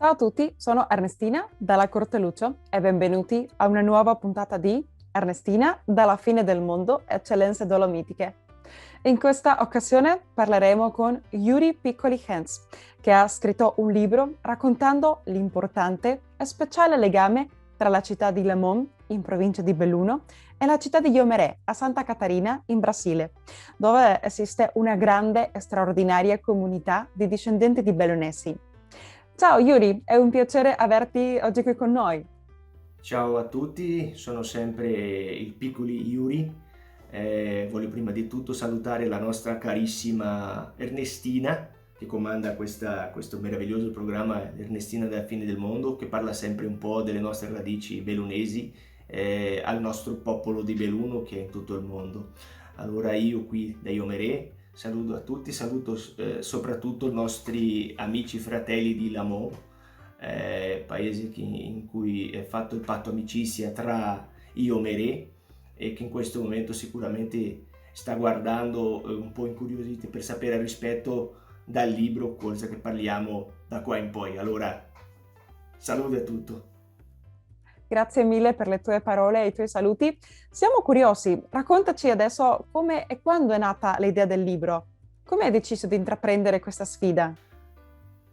Ciao a tutti, sono Ernestina dalla Corte Lucio e benvenuti a una nuova puntata di Ernestina dalla fine del mondo, eccellenze dolomitiche. In questa occasione parleremo con Yuri Piccoli-Hens, che ha scritto un libro raccontando l'importante e speciale legame tra la città di Le Mans, in provincia di Belluno, e la città di Iomerè, a Santa Catarina, in Brasile, dove esiste una grande e straordinaria comunità di discendenti di bellunesi. Ciao Yuri, è un piacere averti oggi qui con noi. Ciao a tutti, sono sempre il piccoli Yuri. Voglio prima di tutto salutare la nostra carissima Ernestina che comanda questo meraviglioso programma Ernestina della fine del mondo, che parla sempre un po' delle nostre radici bellunesi, al nostro popolo di Belluno che è in tutto il mondo. Allora io qui da Iomerè saluto a tutti, saluto soprattutto i nostri amici fratelli di Lamò, paese in cui è fatto il patto amicizia tra Iomerè, e che in questo momento sicuramente sta guardando un po' incuriosito per sapere rispetto dal libro cosa che parliamo da qua in poi. Allora, saluto a tutto. Grazie mille per le tue parole e i tuoi saluti. Siamo curiosi, raccontaci adesso come e quando è nata l'idea del libro. Come hai deciso di intraprendere questa sfida?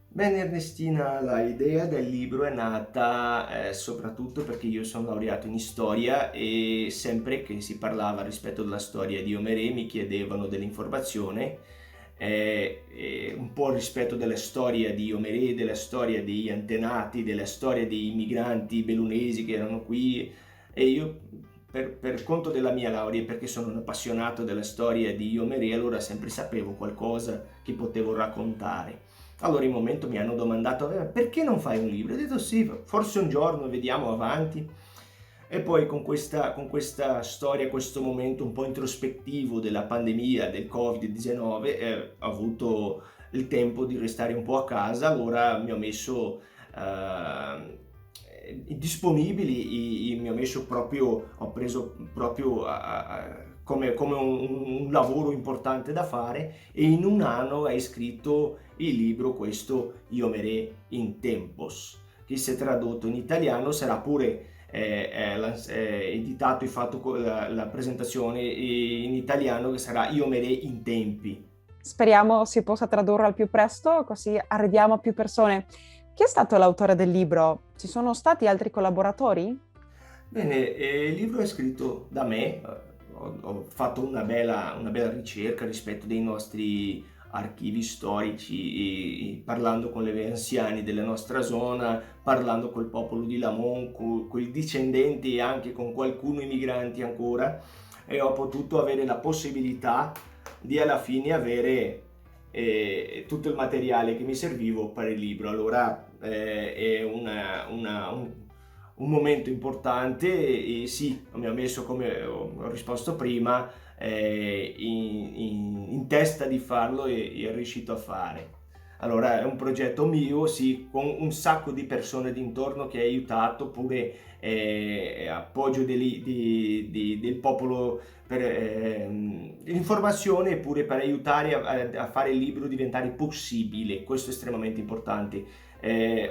Bene Ernestina, l'idea del libro è nata soprattutto perché io sono laureato in storia e sempre che si parlava rispetto alla storia di Omerè mi chiedevano dell'informazione, un po' rispetto della storia di Omerè, della storia degli antenati, della storia dei migranti bellunesi che erano qui, e io per conto della mia laurea, perché sono un appassionato della storia di Omerè, allora sempre sapevo qualcosa che potevo raccontare. Allora in un momento mi hanno domandato: perché non fai un libro? Ho detto sì, forse un giorno, vediamo avanti. E poi con questa storia, questo momento un po' introspettivo della pandemia, del Covid-19, ho avuto il tempo di restare un po' a casa, allora mi ho messo disponibili, mi ho messo proprio, ho preso proprio come un lavoro importante da fare, e in un anno hai scritto il libro questo Iomerè in Tempos, che se tradotto in italiano sarà pure editato e fatto con la presentazione in italiano, che sarà Iomerè in tempi. Speriamo si possa tradurre al più presto, così arriviamo a più persone. Chi è stato l'autore del libro? Ci sono stati altri collaboratori? Bene, il libro è scritto da me, ho fatto una bella ricerca rispetto dei nostri archivi storici, parlando con gli anziani della nostra zona, parlando col popolo di Lamon, con i discendenti e anche con qualcuno immigranti ancora, e ho potuto avere la possibilità di alla fine avere tutto il materiale che mi servivo per il libro. Allora è un momento importante, e sì, mi ha messo, come ho risposto prima, in testa di farlo, e è riuscito a fare. Allora è un progetto mio, sì, con un sacco di persone d'intorno che ha aiutato, pure appoggio del popolo per l'informazione, e pure per aiutare a fare il libro diventare possibile. Questo è estremamente importante.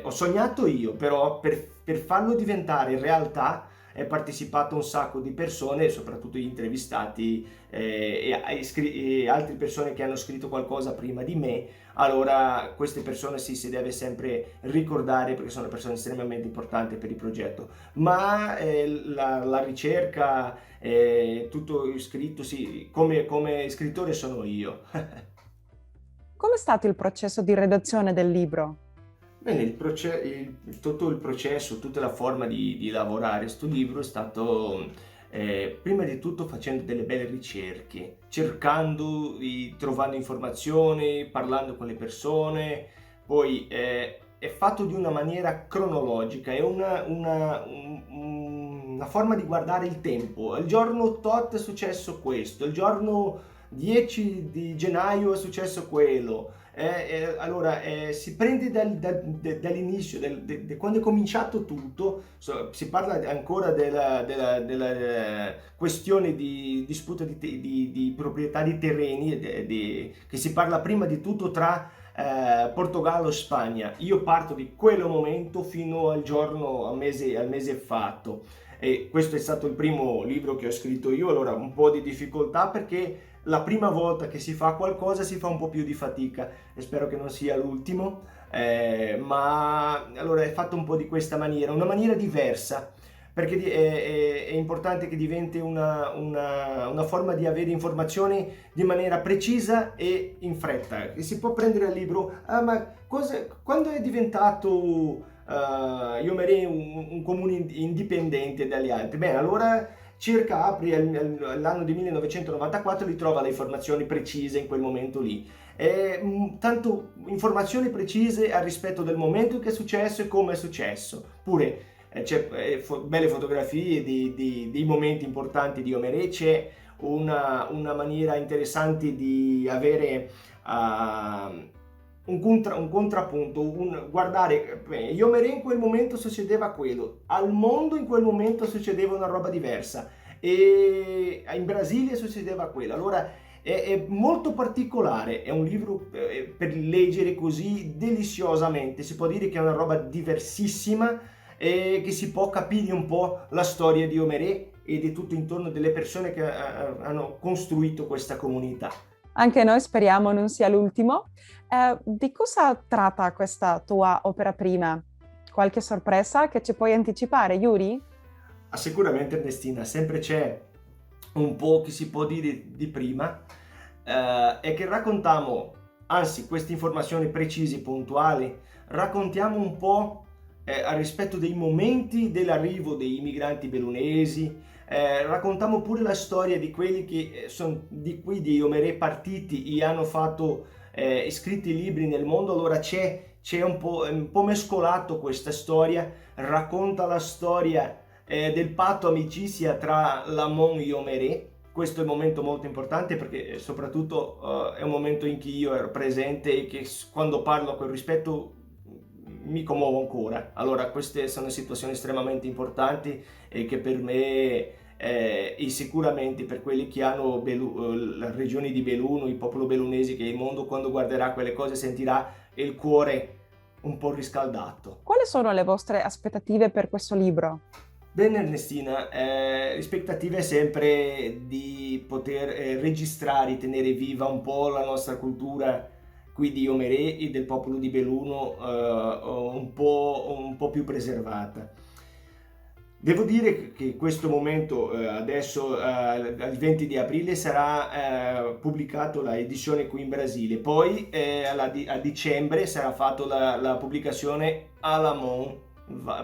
Ho sognato io, però per farlo diventare realtà è partecipato un sacco di persone, soprattutto gli intervistati, e altre persone che hanno scritto qualcosa prima di me. Allora queste persone sì, si deve sempre ricordare, perché sono persone estremamente importanti per il progetto. Ma la ricerca, tutto scritto, sì, come scrittore sono io. Come è stato il processo di redazione del libro? Bene, tutto il processo, tutta la forma di lavorare sto libro è stato, prima di tutto facendo delle belle ricerche, cercando, trovando informazioni, parlando con le persone. Poi è fatto di una maniera cronologica, è una forma di guardare il tempo. Il giorno tot è successo questo, il giorno 10 di gennaio è successo quello. Allora, si prende dall'inizio, quando è cominciato tutto, si parla ancora della questione di disputa di proprietà di terreni, che si parla prima di tutto tra Portogallo e Spagna. Io parto di quello momento fino al mese fatto. E questo è stato il primo libro che ho scritto io, allora un po' di difficoltà perché la prima volta che si fa qualcosa si fa un po' più di fatica e spero che non sia l'ultimo, ma allora è fatto un po' di questa maniera, una maniera diversa, perché è importante che diventi una forma di avere informazioni di maniera precisa e in fretta. E si può prendere il libro, quando è diventato Iomerè un comune indipendente dagli altri? Bene, allora circa apri l'anno di 1994 li trova le informazioni precise in quel momento lì. Tanto informazioni precise al rispetto del momento che è successo e come è successo. Pure c'è belle fotografie dei momenti importanti di Iomerè, c'è una maniera interessante di avere un contrappunto, guardare, Iomerè in quel momento succedeva quello, al mondo in quel momento succedeva una roba diversa e in Brasile succedeva quello. Allora è molto particolare, è un libro per leggere così deliziosamente, si può dire che è una roba diversissima e che si può capire un po' la storia di Iomerè e di tutto intorno delle persone che hanno costruito questa comunità. Anche noi speriamo non sia l'ultimo. Di cosa tratta questa tua opera prima? Qualche sorpresa che ci puoi anticipare, Yuri? Sicuramente Ernestina, sempre c'è un po' che si può dire di prima, è che raccontiamo, anzi queste informazioni precise e puntuali, raccontiamo un po' al rispetto dei momenti dell'arrivo dei migranti bellunesi, raccontiamo pure la storia di quelli che sono di qui di Iomerè partiti e hanno fatto scritti libri nel mondo. Allora c'è un po' mescolato questa storia, racconta la storia del patto amicizia tra Lamon e Iomerè. Questo è un momento molto importante perché soprattutto è un momento in cui io ero presente e che quando parlo con rispetto mi commuovo ancora. Allora queste sono situazioni estremamente importanti e che per me e sicuramente per quelli che hanno la regione di Belluno, il popolo bellunese, che il mondo quando guarderà quelle cose sentirà il cuore un po' riscaldato. Quali sono le vostre aspettative per questo libro? Bene Ernestina, l'aspettativa è sempre di poter registrare, tenere viva un po' la nostra cultura qui di Iomerè e del popolo di Belluno, un po' più preservata. Devo dire che questo momento, adesso al 20 di aprile, sarà pubblicato la edizione qui in Brasile, poi a dicembre sarà fatta la pubblicazione a Lamon.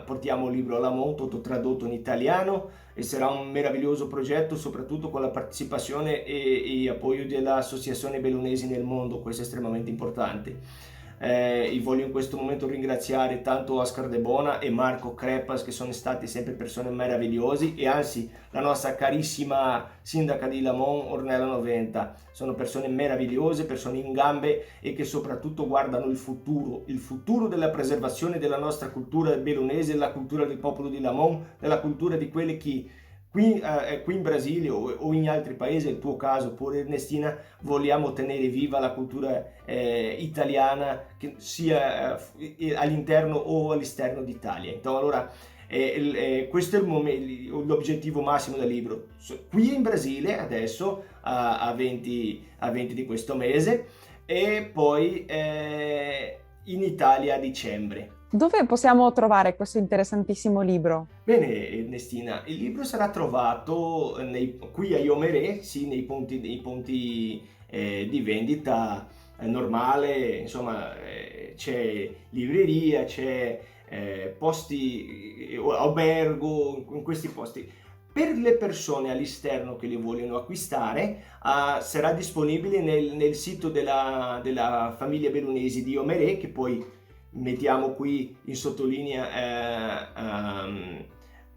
Portiamo il libro a Lamon, tutto tradotto in italiano, e sarà un meraviglioso progetto, soprattutto con la partecipazione e appoggio dell'Associazione Bellunesi nel Mondo. Questo è estremamente importante. E voglio in questo momento ringraziare tanto Oscar De Bona e Marco Crepas, che sono stati sempre persone meravigliose, e anzi la nostra carissima sindaca di Lamon, Ornella Noventa. Sono persone meravigliose, persone in gambe e che soprattutto guardano il futuro della preservazione della nostra cultura bellunese, della cultura del popolo di Lamon, della cultura di quelli che qui in Brasile o in altri paesi, il tuo caso pure Ernestina, vogliamo tenere viva la cultura italiana, che sia all'interno o all'esterno d'Italia. Allora, questo è l'obiettivo massimo del libro. Qui in Brasile adesso a 20 di questo mese e poi in Italia a dicembre. Dove possiamo trovare questo interessantissimo libro? Bene Ernestina, il libro sarà trovato qui a Iomerè, sì, nei punti di vendita normale, insomma c'è libreria, c'è posti, albergo, in questi posti. Per le persone all'esterno che li vogliono acquistare, sarà disponibile nel sito della famiglia Bellunesi di Iomerè, che poi mettiamo qui in sottolinea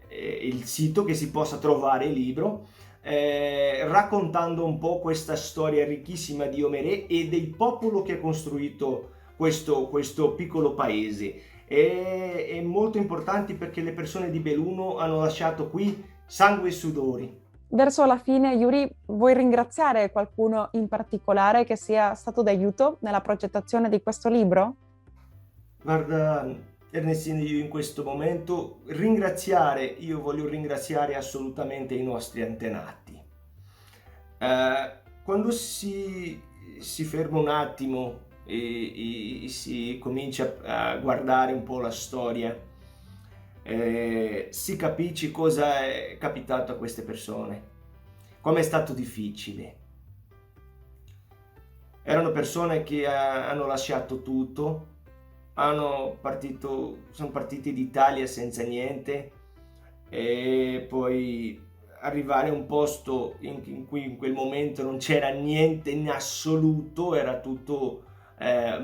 il sito che si possa trovare il libro. raccontando un po' questa storia ricchissima di Omerè e del popolo che ha costruito questo piccolo paese. È molto importante perché le persone di Belluno hanno lasciato qui sangue e sudori. Verso la fine, Yuri, vuoi ringraziare qualcuno in particolare che sia stato d'aiuto nella progettazione di questo libro? Guarda, Ernestina, io in questo momento voglio ringraziare assolutamente i nostri antenati. Quando si ferma un attimo e si comincia a guardare un po' la storia, si capisce cosa è capitato a queste persone, come è stato difficile. Erano persone che hanno lasciato tutto, sono partiti d'Italia senza niente e poi arrivare a un posto in cui in quel momento non c'era niente in assoluto, era tutto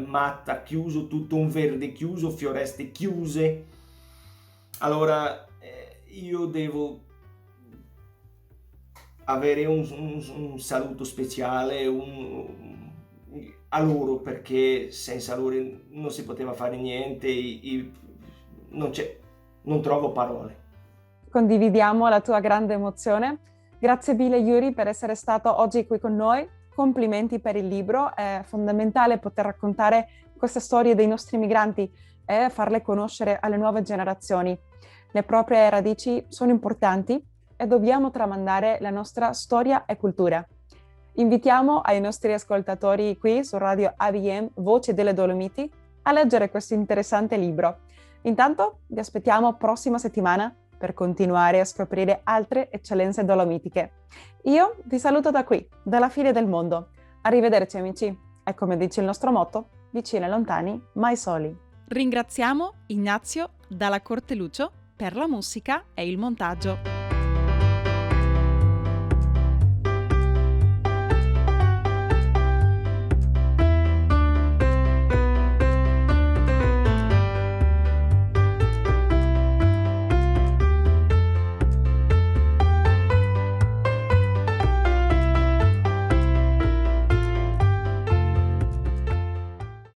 matta chiuso, tutto un verde chiuso, foreste chiuse. Allora io devo avere un saluto speciale a loro, perché senza loro non si poteva fare niente, non trovo parole. Condividiamo la tua grande emozione. Grazie mille Yuri per essere stato oggi qui con noi. Complimenti per il libro, è fondamentale poter raccontare queste storie dei nostri migranti e farle conoscere alle nuove generazioni. Le proprie radici sono importanti e dobbiamo tramandare la nostra storia e cultura. Invitiamo ai nostri ascoltatori qui su Radio ABM Voce delle Dolomiti a leggere questo interessante libro. Intanto vi aspettiamo prossima settimana per continuare a scoprire altre eccellenze dolomitiche. Io vi saluto da qui, dalla fine del mondo. Arrivederci amici e come dice il nostro motto, vicini e lontani, mai soli. Ringraziamo Ignazio Dalla Corte Lucio per la musica e il montaggio.